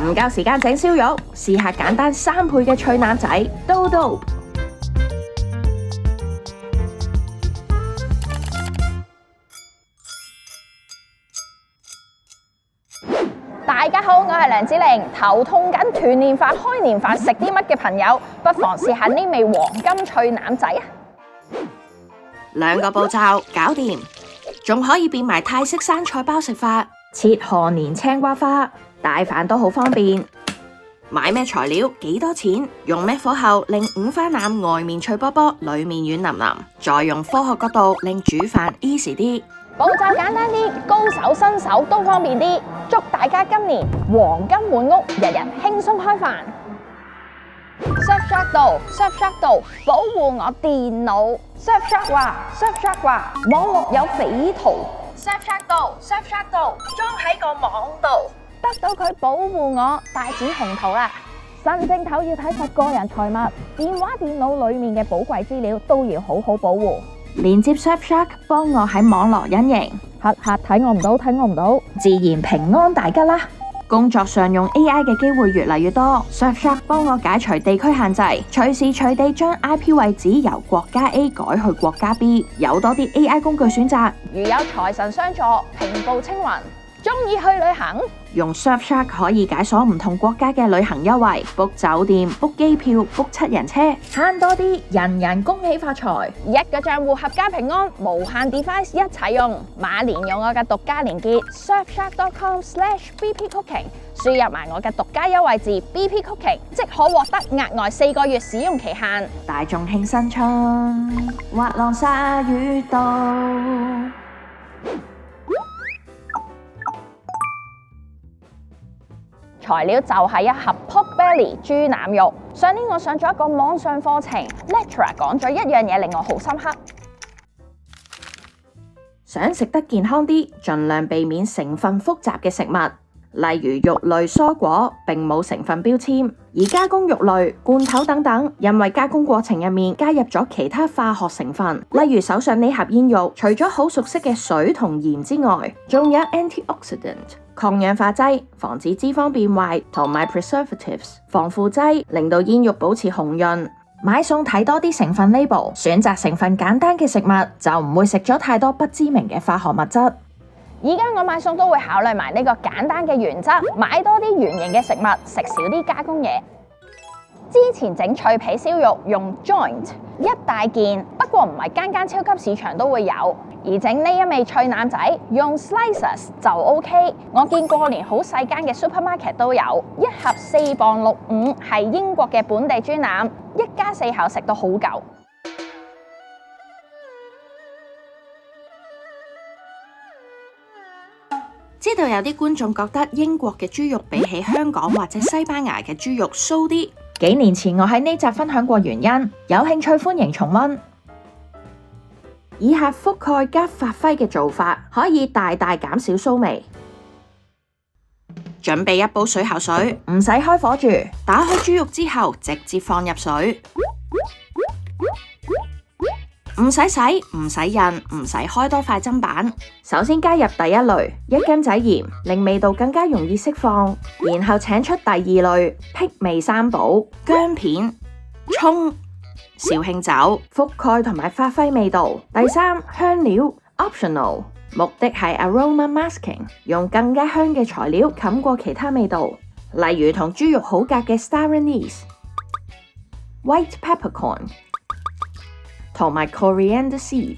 唔夠時間整燒肉，試下簡單3倍嘅脆腩仔，Dodo。大家好，我係梁子玲。頭痛緊團年飯、開年飯食啲乜嘅朋友，不妨試下呢味黃金脆腩仔啊！2個步驟搞掂，仲可以變埋泰式生菜包食法，切賀年青瓜花，帶飯都好方便。買咩材料，幾多錢，用咩火候令五花腩外面脆卜卜，裏面軟腍腍，再用科學角度令煮飯 easy 啲。步驟簡單啲，高手新手都方便啲。祝大家今年黃金滿屋，日日輕鬆開飯。Surfshark 度保護我電腦。Surfshark 話網絡有匪徒。Surfshark 度裝喺個網度，得到佢保護我，大展宏圖啦！新正頭要睇實個人財物，電話、電腦裏面嘅寶貴資料都要好好保護。連接 Surfshark 幫我喺網絡隱形，黑客睇我唔到，自然平安大吉啦。工作上用 AI 嘅機會越嚟越多 ，Surfshark 幫我解除地區限制，隨時隨地將 IP 位置由國家 A 改去國家 B， 有多啲 AI 工具選擇。如有財神相助，平步青雲。中意去旅行，用 Surfshark 可以解鎖唔同國家嘅旅行優惠 ，book 酒店、book 機票、book 7人車，慳多啲，人人恭喜發財。一個賬戶合家平安，無限 device 一齊用。馬年用我嘅獨家連結 surfshark.com/bpcooking， 輸入埋我嘅獨家優惠字 bpcooking， 即可獲得額外4個月使用期限。大眾慶新春，滑浪鯊魚島。材料就係一盒 pork belly 豬腩肉。上年我上咗一個網上課程 ，lecturer 講咗一樣嘢令我好深刻。想食得健康啲，盡量避免成分複雜嘅食物，例如肉類、蔬果，並冇成分標籤。而加工肉類、罐頭等等，因為加工過程入面加入咗其他化學成分，例如手上呢盒煙肉，除咗好熟悉嘅水同鹽之外，仲有 antioxidant 抗氧化劑，防止脂肪變壞，同埋 preservatives 防腐劑，令到煙肉保持紅潤。買餸睇多啲成分 label， 選擇成分簡單嘅食物，就唔會食咗太多不知名嘅化學物質。而家我買餸都會考慮埋呢個簡單嘅原則，買多啲原形嘅食物，食少啲加工嘢。之前整脆皮燒肉用 joint 一大件，不過唔係間間超級市場都會有。而整呢一味脆腩仔用 slices 就 OK。我見過年好細間嘅 supermarket 都有，一盒4磅65，係英國嘅本地豬腩，一家4口食到好夠。知道有啲觀眾覺得英國嘅豬肉比起香港或者西班牙嘅豬肉酥啲。幾年前我喺呢集分享過原因，有興趣歡迎重溫。以下覆蓋加發揮嘅做法，可以大大減少酥味。準備一煲水喉水，唔使開火住，打開豬肉之後直接放入水，唔使洗，唔使印，唔使開多塊砧板。首先加入第一類1斤仔鹽，令味道更加容易釋放。然後請出第二類辟味三寶：薑片、蔥、紹興酒，覆蓋同埋發揮味道。第三，香料 optional， 目的係 aroma masking， 用更加香嘅材料冚過其他味道，例如同豬肉好夾嘅 star anise、white peppercorn。同埋 coriander seed，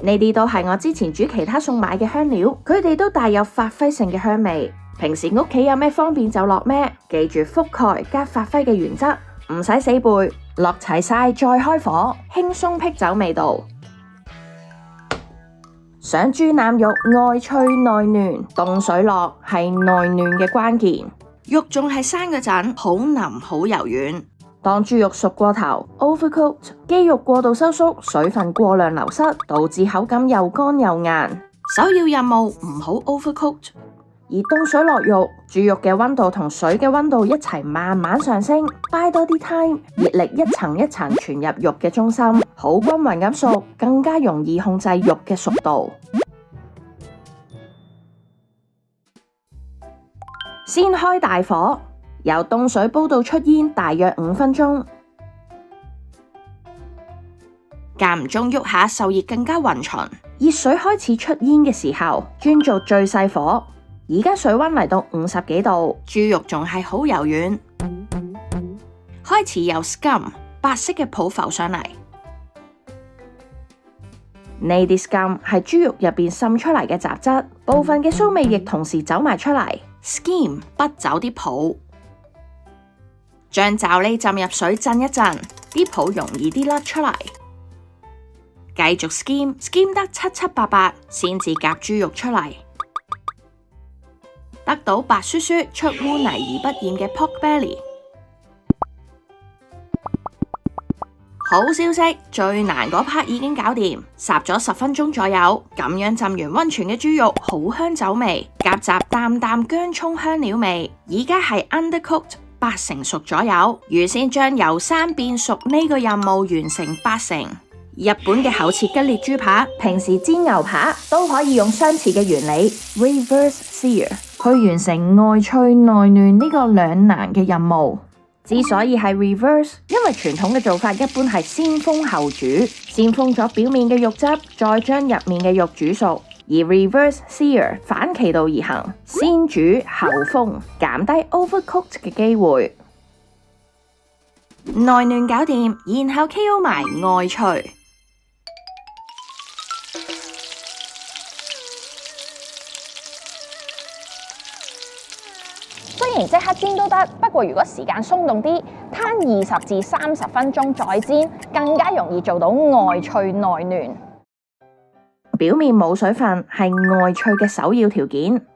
呢啲都係我之前煮其他餸買嘅香料，佢哋都帶有發揮性嘅香味。平時屋企有咩方便就落咩，記住覆蓋加發揮嘅原則，唔使死背，落齊晒再開火，輕鬆辟走味道。想豬腩肉外脆內嫩，凍水落係內嫩嘅關鍵，肉仲係生嗰陣好腍好柔軟。當豬肉熟過頭 overcooked， 肌肉過度收縮，水分過量流失，導致口感又乾又硬。首要任務唔好 overcooked。而凍水落肉，豬肉嘅溫度同水嘅溫度一齊慢慢上升，擺多啲 time， 熱力一層一層傳入肉嘅中心，好均勻咁熟，更加容易控制肉嘅熟度。先開大火，由凍水煲到出煙大約5分鐘，間唔中喐下受熱更加勻循。熱水開始出煙嘅時候，轉做最細火。而家水溫嚟到50幾度，豬肉仲係好柔軟，開始有 scum 白色嘅泡浮上嚟。呢啲 scum 係豬肉入邊滲出嚟嘅雜質，部分嘅騷味亦同時走埋出嚟。skim 不走啲泡，將罩呢浸入水震一震，啲泡容易啲甩出嚟。繼續 skim 得七七八八，先至夾豬肉出嚟，得到白雪雪、出污泥而不染嘅 pork belly。好消息，最難嗰 part 已經搞掂，烚咗10分鐘左右，咁樣浸完溫泉嘅豬肉好香酒味，夾雜淡淡薑蔥香料味。而家係 undercooked 80%熟左右，預先將由生變熟呢個任務完成80%。日本嘅厚切吉列豬扒，平時煎牛扒都可以用相似嘅原理 reverse sear 去完成外脆內嫩呢個兩難嘅任務。之所以係 reverse， 因為傳統嘅做法一般係先封後煮，先封咗表面嘅肉汁，再將入面嘅肉煮熟。而 reverse sear 反其道而行，先煮後封，減低 overcooked 嘅機會。內嫩搞掂，然後 KO 埋外脆。雖然即刻煎都得，不過如果時間鬆動啲，攤20至30分鐘再煎，更加容易做到外脆內嫩。表面冇水分係外脆嘅首要條件。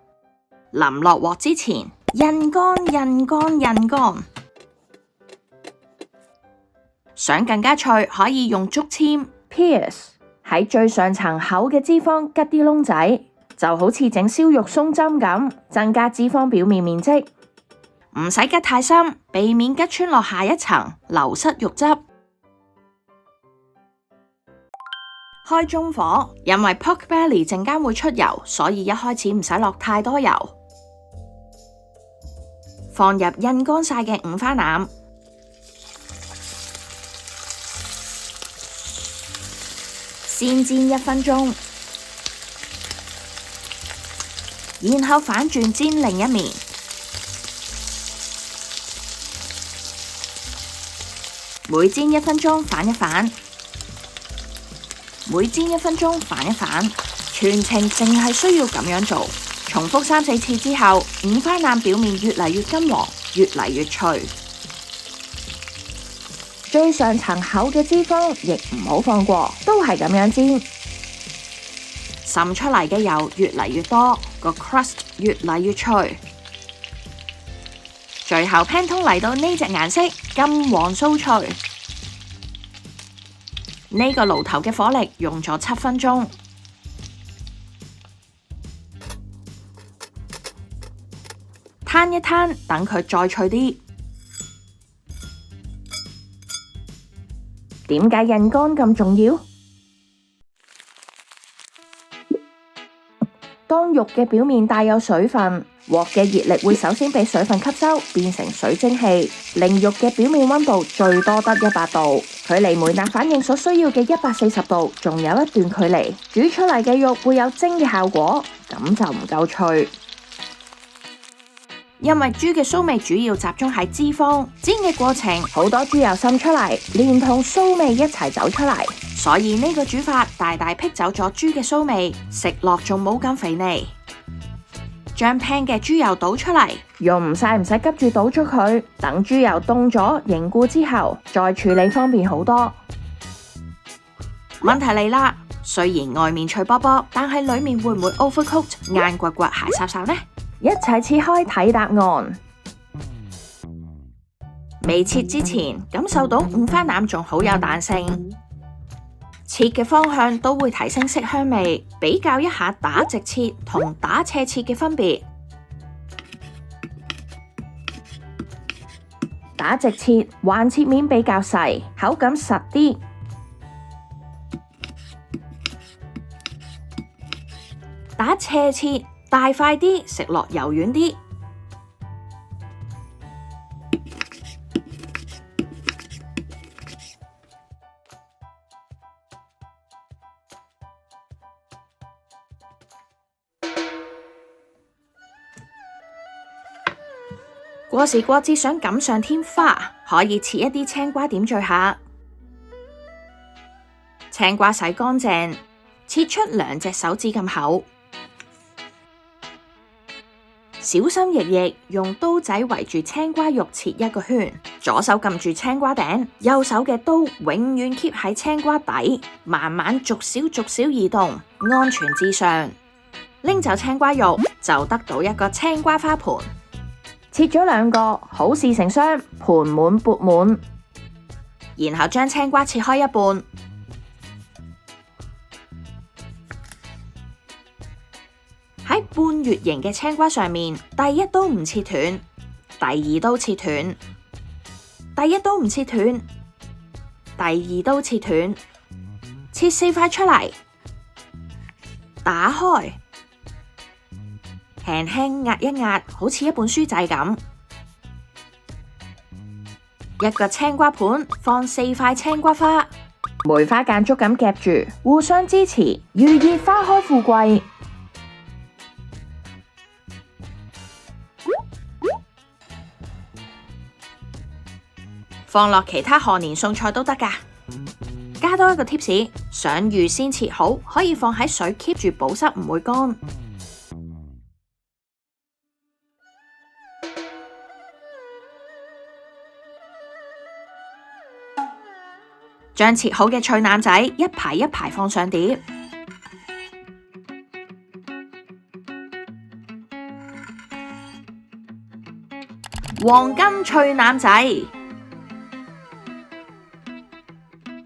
淋落鑊之前，印乾。想更加脆，可以用竹籤 pierce 喺最上層厚嘅脂肪吉啲窿仔，就好似整燒肉鬆針咁，增加脂肪表面面積。唔使吉太深，避免吉穿落下一層，流失肉汁。開中火，因為 pork belly 陣間會出油，所以一開始唔使落太多油。放入印乾晒嘅五花腩，先煎1分鐘，然後反轉煎另一面。每煎1分鐘反一反，每煎1分鐘反一反，全程淨係需要咁樣做，重複3、4次之後，五花腩表面越嚟越金黃，越嚟越脆。最上層厚嘅脂肪亦唔好放過，都係咁樣煎，滲出嚟嘅油越嚟越多，個 crust 越嚟越脆。最後 pan 通嚟到呢隻顏色，金黃酥脆。呢個爐頭嘅火力用咗7分鐘，攤一攤，等佢再脆啲。點解印乾咁重要？當肉嘅表面帶有水分，鑊嘅熱力會首先被水分吸收，變成水蒸氣，令肉嘅表面溫度最多得100度，距離梅納反應所需要嘅140度仲有一段距離。煮出嚟嘅肉會有蒸嘅效果，咁就唔夠脆。因為豬嘅騷味主要集中喺脂肪，煎嘅過程好多豬油滲出嚟，連同騷味一齊走出嚟，所以呢個煮法大大辟走咗豬嘅騷味，食落仲冇咁肥膩。將 pan 嘅豬油倒出嚟，用唔晒唔使急住倒咗佢，等豬油凍咗凝固之後，再處理方便好多。問題嚟啦，雖然外面脆卜卜，但係裏面會唔會 overcooked 硬骨骨鞋霎霎呢？一齊切開睇答案。未切之前，感受到五花腩仲好有彈性，切嘅方向都會提升色香味。比較一下打直切同打斜切嘅分別。打直切橫切面比較細，口感實啲；打斜切大塊啲，食落柔軟啲。過時過節想錦上添花，可以切一啲青瓜點綴下。青瓜洗乾淨，切出2隻手指咁厚。小心翼翼用刀仔圍住青瓜肉切一個圈，左手撳住青瓜頂，右手嘅刀永遠 keep 喺青瓜底，慢慢逐少移動，安全至上。拎走青瓜肉就得到一個青瓜花盤。切咗2個，好事成雙，盤滿缽滿。然後將青瓜切開一半。喺半月形嘅青瓜上面，第一刀唔切斷，第二刀切斷，第一刀唔切斷，第二刀切斷，切4塊出嚟，打開，輕輕壓一壓，好似一本書仔咁。一個青瓜盤放4塊青瓜花，梅花間竹咁夾住，互相支持，寓意花開富貴。放落其他賀年餸菜都得㗎。加多一個 tips， 想預先切好，可以放喺水 keep 住保濕，唔會乾。將切好嘅脆腩仔一排一排放上碟。黃金脆腩仔。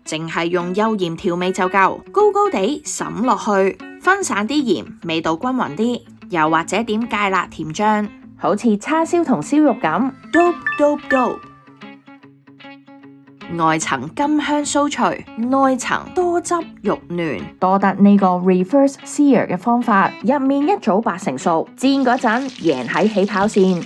淨係用幼鹽調味就夠，高高地滲落去，分散啲鹽，味道均勻啲。又或者點芥辣甜醬，好似叉燒同燒肉咁。Dope。外層甘香酥脆，內層多汁肉嫩，多得呢個 reverse sear 嘅方法，入面一早8成熟，煎嗰陣贏喺起跑線。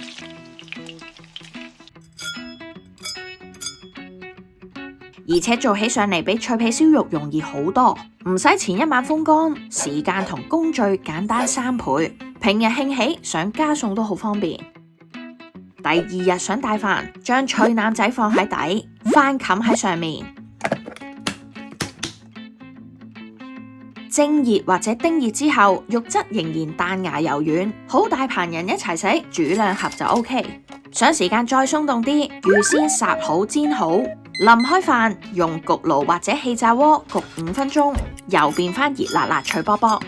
而且做起上嚟比脆皮燒肉容易好多，唔使前一晚風乾，時間同工序簡單3倍。平日興起想加餸都好方便。第2日想帶飯，將脆腩仔放喺底，飯冚喺上面，蒸熱或者叮熱之後，肉質仍然彈牙柔軟，好大棚人一齊食，煮2盒就 OK。想時間再鬆動啲，預先烚好煎好，臨開飯用焗爐或者氣炸鍋焗5分鐘，又變返熱辣辣脆卜卜。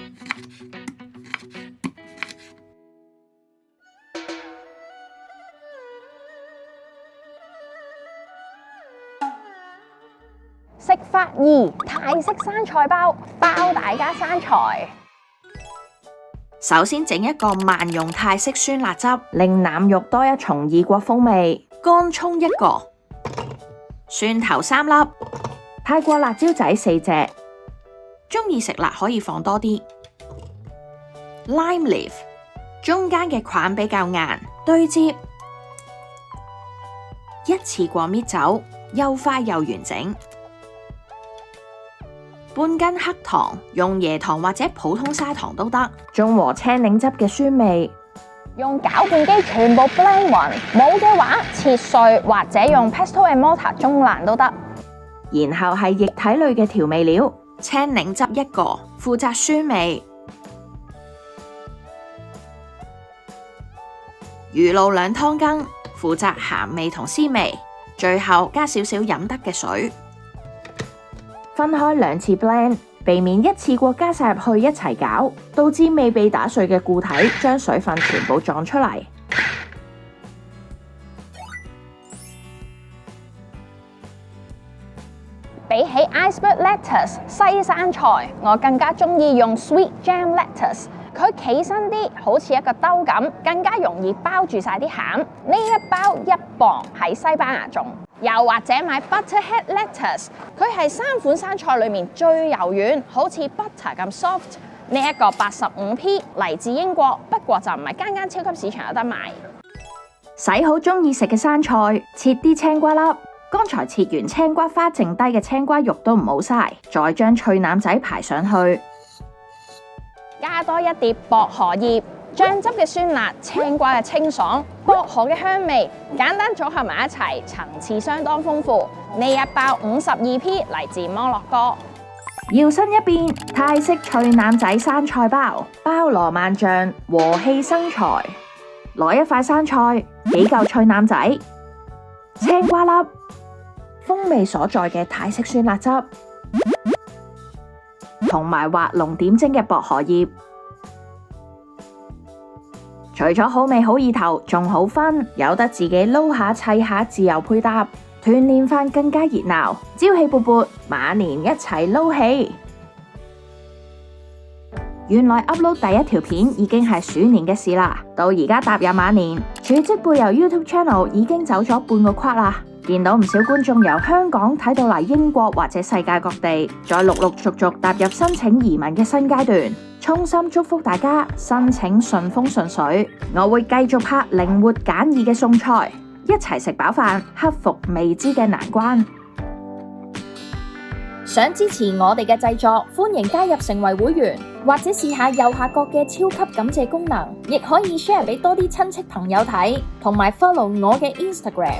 食法2：泰式生菜包，包大家生菜。首先整一個萬用泰式酸辣汁，令腩肉多一重異國風味。乾葱1個，蒜頭3粒，泰國辣椒仔4隻。中意食辣可以放多啲。Lime leaf， 中間嘅塊比較硬，對接，一次過搣走，又快又完整。半斤黑糖，用椰糖或者普通砂糖都得。中和青檸汁嘅酸味，用攪拌機全部 blend 勻，冇嘅話切碎或者用 pestle and mortar 中爛都得。然後係液體類嘅調味料，青檸汁1個，負責酸味；魚露2湯羹，負責鹹味同鮮味；最後加少少飲得嘅水。分開2次 blend， 避免一次過加晒入去一齊攪，導致未被打碎嘅固體將水分全部撞出嚟。比起 iceberg lettuce 西生菜，我更加中意用 sweet jam lettuce。佢企身啲，好似一個兜咁，更加容易包住晒啲餡。呢一包1磅喺西班牙種。又或者買 butterhead lettuce， 佢係3款生菜裏面最柔軟，好似 butter 咁 soft。呢一個 85p 嚟自英國，不過就唔係間間超級市場有得賣。洗好中意食嘅生菜，切啲青瓜粒。剛才切完青瓜花剩低嘅青瓜肉都唔好嘥，再將脆腩仔排上去，加多一碟薄荷葉，醬汁嘅酸辣、青瓜嘅清爽、薄荷嘅香味，簡單組合埋一齊，層次相當豐富。呢一包52P嚟自摩洛哥。搖身一變，泰式脆腩仔生菜包，包羅萬象，和氣生財。攞一塊生菜，幾嚿脆腩仔，青瓜粒，風味所在嘅泰式酸辣汁，同埋畫龍點睛嘅薄荷葉。除咗好味好意頭，仲好分，有得自己撈下砌下，自由配搭。團年飯更加熱鬧，朝氣勃勃，馬年一齊撈起。原來 upload 第一條片已經係鼠年嘅事啦，到而家踏入馬年，儲積背遊 YouTube channel 已經走咗半個框啦。見到唔少觀眾由香港睇到嚟英國或者世界各地，再陸陸續續踏入申請移民嘅新階段，衷心祝福大家申請順風順水。我會繼續拍靈活簡易嘅餸菜，一齊食飽飯，克服未知嘅難關。想支持我哋嘅製作，歡迎加入成為會員，或者試下右下角嘅超級感謝功能，亦可以 share 俾多啲親戚朋友睇，同埋 follow 我嘅 Instagram。